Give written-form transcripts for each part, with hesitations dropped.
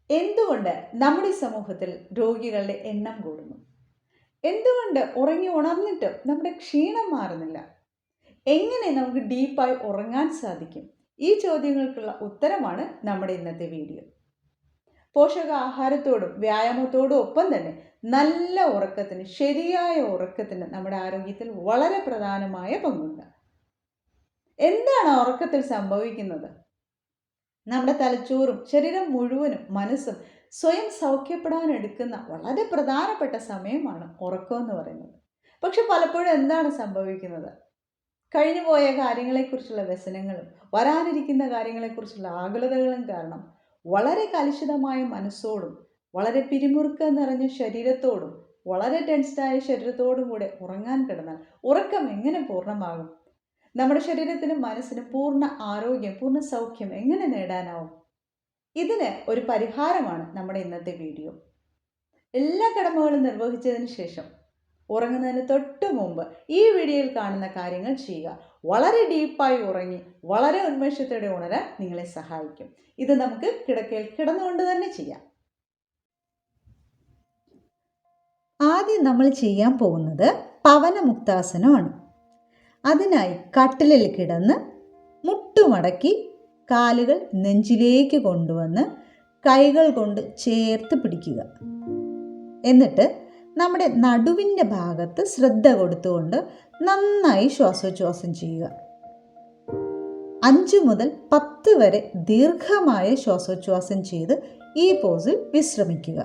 എന്തുകൊണ്ട് നമ്മുടെ സമൂഹത്തിൽ രോഗികളുടെ എണ്ണം കൂടുന്നു? എന്തുകൊണ്ട് ഉറങ്ങി ഉണർന്നിട്ടും നമ്മുടെ ക്ഷീണം മാറുന്നില്ല? എങ്ങനെ നമുക്ക് ഡീപ്പായി ഉറങ്ങാൻ സാധിക്കും? ഈ ചോദ്യങ്ങൾക്കുള്ള ഉത്തരമാണ് നമ്മുടെ ഇന്നത്തെ വീഡിയോ. പോഷകാഹാരത്തോടും വ്യായാമത്തോടും ഒപ്പം തന്നെ നല്ല ഉറക്കത്തിന്, ശരിയായ ഉറക്കത്തിന് നമ്മുടെ ആരോഗ്യത്തിൽ വളരെ പ്രധാനമായ പങ്കുണ്ട്. എന്താണ് ഉറക്കത്തിൽ സംഭവിക്കുന്നത്? നമ്മുടെ തലച്ചോറും ശരീരം മുഴുവനും മനസ്സും സ്വയം സൗഖ്യപ്പെടാൻ എടുക്കുന്ന വളരെ പ്രധാനപ്പെട്ട സമയമാണ് ഉറക്കം എന്ന് പറയുന്നത്. പക്ഷെ പലപ്പോഴും എന്താണ് സംഭവിക്കുന്നത്? കഴിഞ്ഞുപോയ കാര്യങ്ങളെക്കുറിച്ചുള്ള വ്യസനങ്ങളും വരാനിരിക്കുന്ന കാര്യങ്ങളെക്കുറിച്ചുള്ള ആകുലതകളും കാരണം വളരെ കലുഷിതമായ മനസ്സോടും വളരെ പിരിമുറുക്കം നിറഞ്ഞ ശരീരത്തോടും വളരെ ടെൻസ്ഡായ ശരീരത്തോടും കൂടെ ഉറങ്ങാൻ കിടന്നാൽ ഉറക്കം എങ്ങനെ പൂർണ്ണമാകും? നമ്മുടെ ശരീരത്തിനും മനസ്സിനും പൂർണ്ണ ആരോഗ്യം, പൂർണ്ണ സൗഖ്യം എങ്ങനെ നേടാനാവും? ഇതിന് ഒരു പരിഹാരമാണ് നമ്മുടെ ഇന്നത്തെ വീഡിയോ. എല്ലാ കടമകളും നിർവഹിച്ചതിന് ശേഷം ഉറങ്ങുന്നതിന് തൊട്ട് മുമ്പ് ഈ വീഡിയോയിൽ കാണുന്ന കാര്യങ്ങൾ ചെയ്യുക. വളരെ ഡീപ്പായി ഉറങ്ങി വളരെ ഉന്മേഷത്തോടെ ഉണരാൻ നിങ്ങളെ സഹായിക്കും. ഇത് നമുക്ക് കിടക്കയിൽ കിടന്നുകൊണ്ട് തന്നെ ചെയ്യാം. ആദ്യം നമ്മൾ ചെയ്യാൻ പോകുന്നത് പവനമുക്താസനമാണ്. അതിനായി കട്ടിലിൽ കിടന്ന് മുട്ടുമടക്കി കാലുകൾ നെഞ്ചിലേക്ക് കൊണ്ടുവന്ന് കൈകൾ കൊണ്ട് ചേർത്ത് പിടിക്കുക. എന്നിട്ട് നമ്മുടെ നടുവിൻ്റെ ഭാഗത്ത് ശ്രദ്ധ കൊടുത്തുകൊണ്ട് നന്നായി ശ്വാസോച്ഛ്വാസം ചെയ്യുക. 5 മുതൽ 10 വരെ ദീർഘമായ ശ്വാസോച്ഛ്വാസം ചെയ്ത് ഈ പോസിൽ വിശ്രമിക്കുക.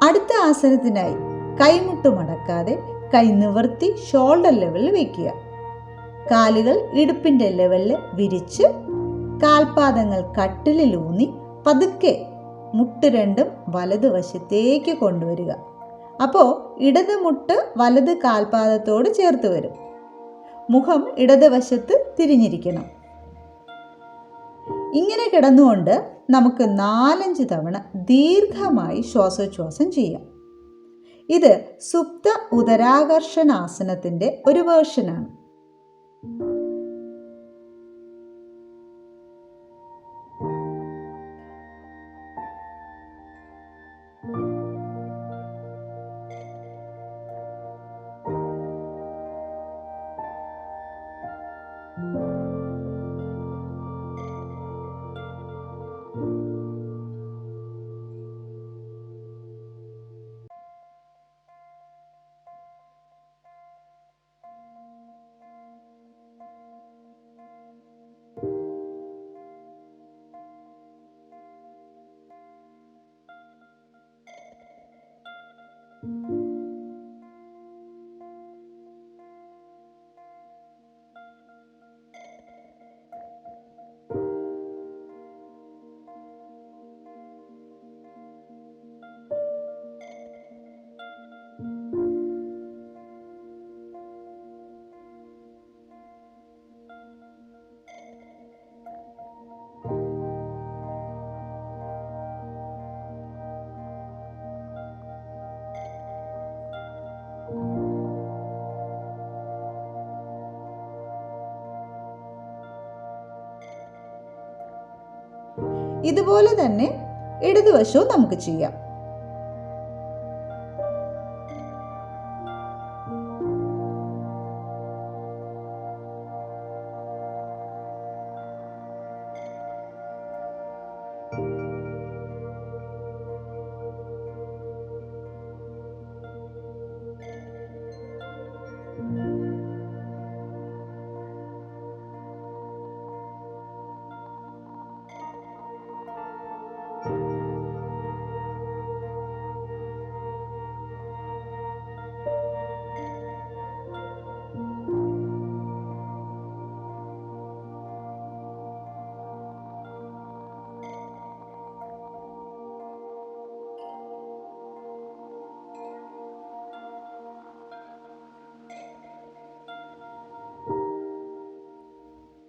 അടുത്ത ആസനത്തിനായി കൈമുട്ട് മടക്കാതെ കൈ നിവർത്തി ഷോൾഡർ ലെവലിൽ വയ്ക്കുക. കാലുകൾ ഇടുപ്പിൻ്റെ ലെവലിൽ വിരിച്ച് കാൽപാദങ്ങൾ കട്ടിലിലൂന്നി പതുക്കെ മുട്ട് രണ്ടും വലതുവശത്തേക്ക് കൊണ്ടുവരിക. അപ്പോൾ ഇടത് മുട്ട് വലത് കാൽപാദത്തോട് ചേർത്ത് വരും. മുഖം ഇടതുവശത്ത് തിരിഞ്ഞിരിക്കണം. ഇങ്ങനെ കിടന്നുകൊണ്ട് നമുക്ക് 4-5 തവണ ദീർഘമായി ശ്വാസോച്ഛ്വാസം ചെയ്യാം. ഇത് സുപ്ത ഉദരാകർഷണാസനത്തിൻ്റെ ഒരു വേർഷനാണ്. ഇതുപോലെ തന്നെ ഇടതുവശവും നമുക്ക് ചെയ്യാം.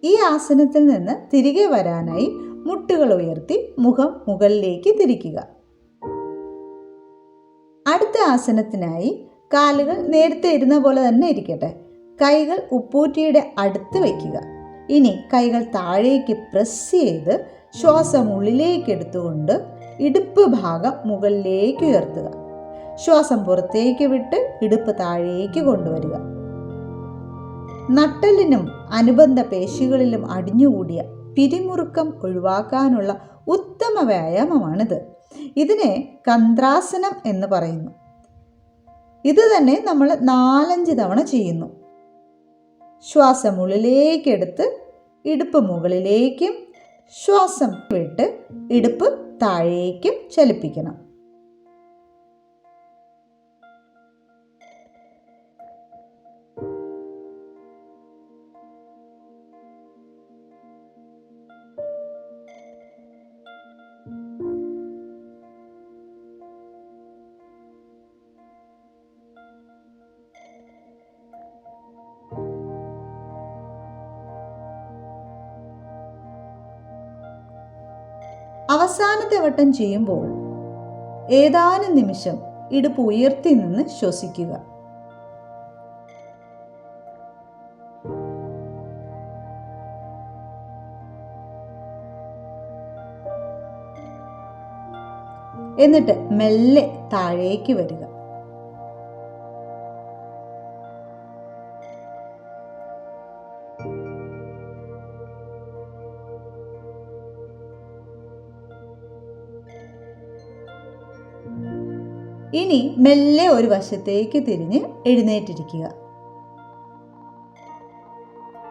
ഈ ആസനത്തിൽ നിന്ന് തിരികെ വരാനായി മുട്ടുകൾ ഉയർത്തി മുഖം മുകളിലേക്ക് തിരിക്കുക. അടുത്ത ആസനത്തിനായി കാലുകൾ നേരത്തെ ഇരുന്ന പോലെ തന്നെ ഇരിക്കട്ടെ. കൈകൾ ഉപ്പൂറ്റിയുടെ അടുത്ത് വയ്ക്കുക. ഇനി കൈകൾ താഴേക്ക് പ്രസ് ചെയ്ത് ശ്വാസം ഉള്ളിലേക്ക് എടുത്തുകൊണ്ട് ഇടുപ്പ് ഭാഗം മുകളിലേക്ക് ഉയർത്തുക. ശ്വാസം പുറത്തേക്ക് വിട്ട് ഇടുപ്പ് താഴേക്ക് കൊണ്ടുവരിക. നട്ടെല്ലിനും അനുബന്ധ പേശികളിലും അടിഞ്ഞുകൂടിയ പിരിമുറുക്കം ഒഴിവാക്കാനുള്ള ഉത്തമ വ്യായാമമാണിത്. ഇതിനെ കന്ദ്രാസനം എന്ന് പറയുന്നു. ഇത് തന്നെ നമ്മൾ 4-5 തവണ ചെയ്യുന്നു. ശ്വാസം ഉള്ളിലേക്കെടുത്ത് ഇടുപ്പ് മുകളിലേക്കും ശ്വാസം വിട്ട് ഇടുപ്പ് താഴേക്കും ചലിപ്പിക്കണം. അവസാനത്തെ വട്ടം ചെയ്യുമ്പോൾ ഏതാനും നിമിഷം ഇടുപ്പ് ഉയർത്തി നിന്ന് ശ്വസിക്കുക. എന്നിട്ട് മെല്ലെ താഴേക്ക് വരിക. ഇനി മെല്ലെ ഒരു വശത്തേക്ക് തിരിഞ്ഞ് എഴുന്നേറ്റിരിക്കുക.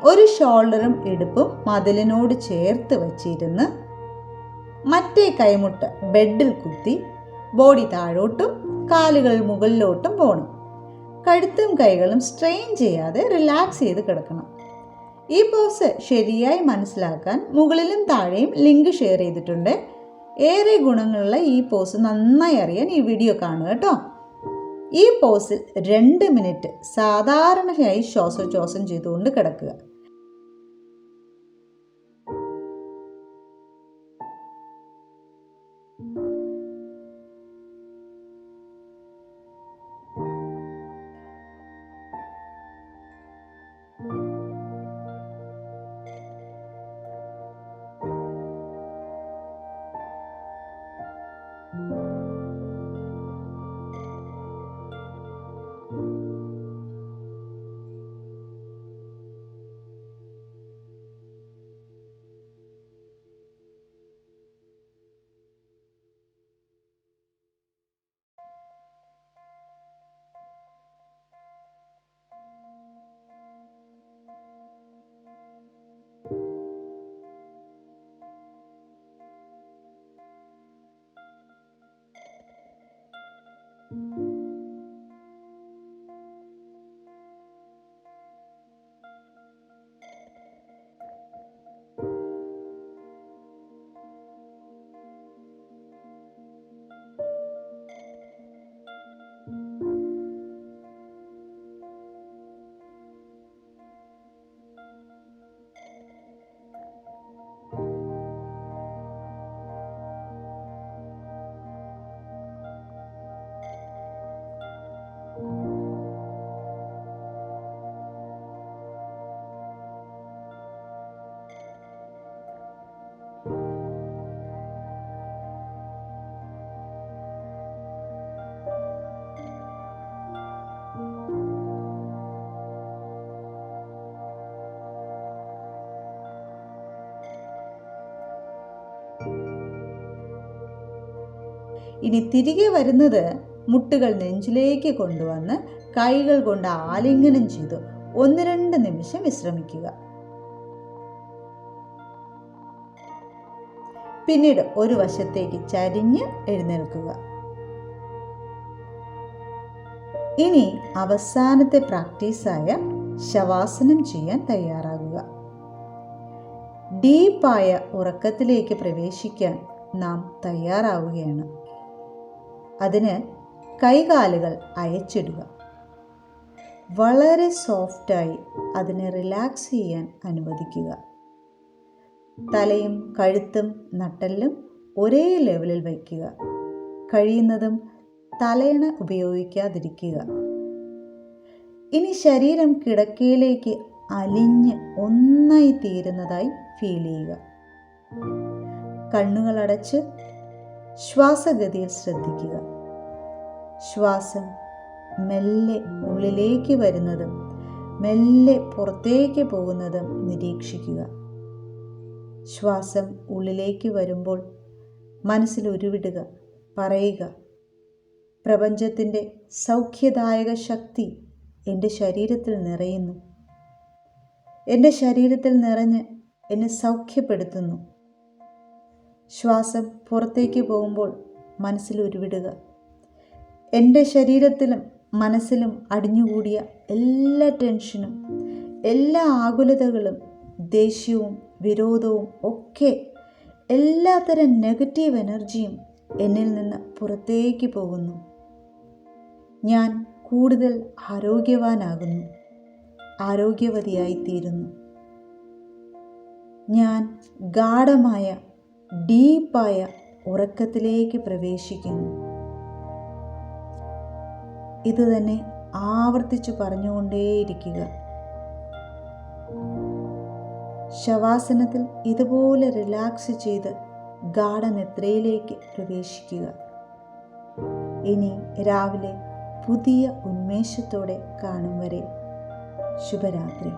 ഒരു ഷോൾഡറും ഇടുപ്പും മതിലിനോട് ചേർത്ത് വച്ചിരുന്ന് മറ്റേ കൈമുട്ട് ബെഡിൽ കുത്തി ബോഡി താഴോട്ടും കാലുകൾ മുകളിലോട്ടും പോകണം. കഴുത്തും കൈകളും സ്ട്രെയിൻ ചെയ്യാതെ റിലാക്സ് ചെയ്ത് കിടക്കണം. ഈ പോസ് ശരിയായി മനസ്സിലാക്കാൻ മുകളിലും താഴെയും ലിങ്ക് ഷെയർ ചെയ്തിട്ടുണ്ട്. ഏറെ ഗുണങ്ങളുള്ള ഈ പോസ് നന്നായി അറിയാൻ ഈ വീഡിയോ കാണുക കേട്ടോ. ഈ പോസിൽ 2 മിനിറ്റ് സാധാരണയായി ശ്വാസോച്ഛ്വാസം ചെയ്തുകൊണ്ട് കിടക്കുക. ഇനി തിരികെ വരുന്നത് മുട്ടുകൾ നെഞ്ചിലേക്ക് കൊണ്ടുവന്ന് കൈകൾ കൊണ്ട് ആലിംഗനം ചെയ്ത് 1-2 നിമിഷം വിശ്രമിക്കുക. പിന്നീട് ഒരു വശത്തേക്ക് ചരിഞ്ഞ് എഴുന്നേൽക്കുക. ഇനി അവസാനത്തെ പ്രാക്ടീസായ ശവാസനം ചെയ്യാൻ തയ്യാറാകുക. ഡീപ്പായ ഉറക്കത്തിലേക്ക് പ്രവേശിക്കാൻ നാം തയ്യാറാവുകയാണ്. അതിന് കൈകാലുകൾ അയച്ചിടുക. വളരെ സോഫ്റ്റായി അതിനെ റിലാക്സ് ചെയ്യാൻ അനുവദിക്കുക. തലയും കഴുത്തും നട്ടെല്ലും ഒരേ ലെവലിൽ വയ്ക്കുക. കഴിയുന്നതും തലയണ ഉപയോഗിക്കാതിരിക്കുക. ഇനി ശരീരം കിടക്കയിലേക്ക് അലിഞ്ഞ് ഒന്നായി തീരുന്നതായി ഫീൽ ചെയ്യുക. കണ്ണുകളടച്ച് ശ്വാസഗതിയിൽ ശ്രദ്ധിക്കുക. ശ്വാസം മെല്ലെ ഉള്ളിലേക്ക് വരുന്നതും മെല്ലെ പുറത്തേക്ക് പോകുന്നതും നിരീക്ഷിക്കുക. ശ്വാസം ഉള്ളിലേക്ക് വരുമ്പോൾ മനസ്സിൽ ഉരുവിടുക, പറയുക, പ്രപഞ്ചത്തിൻ്റെ സൗഖ്യദായക ശക്തി എൻ്റെ ശരീരത്തിൽ നിറയുന്നു. എൻ്റെ ശരീരത്തിൽ നിറഞ്ഞ് എന്നെ സൗഖ്യപ്പെടുത്തുന്നു. ശ്വാസം പുറത്തേക്ക് പോകുമ്പോൾ മനസ്സിൽ ഉരുവിടുക, എൻ്റെ ശരീരത്തിലും മനസ്സിലും അടിഞ്ഞുകൂടിയ എല്ലാ ടെൻഷനും, എല്ലാ ആകുലതകളും, ദേഷ്യവും വിരോധവും ഒക്കെ, എല്ലാത്തരം നെഗറ്റീവ് എനർജിയും എന്നിൽ നിന്ന് പുറത്തേക്ക് പോകുന്നു. ഞാൻ കൂടുതൽ ആരോഗ്യവാനാകുന്നു, ആരോഗ്യവതിയായിത്തീരുന്നു. ഞാൻ ഗാഢമായ ഡീപ്പായ ഉറക്കത്തിലേക്ക് പ്രവേശിക്കുന്നു. ഇത് തന്നെ ആവർത്തിച്ചു പറഞ്ഞുകൊണ്ടേയിരിക്കുക. ശവാസനത്തിൽ ഇതുപോലെ റിലാക്സ് ചെയ്ത് ഗാഢനിദ്രയിലേക്ക് പ്രവേശിക്കുക. ഇനി രാവിലെ പുതിയ ഉന്മേഷത്തോടെ കാണും വരെ ശുഭരാത്രി.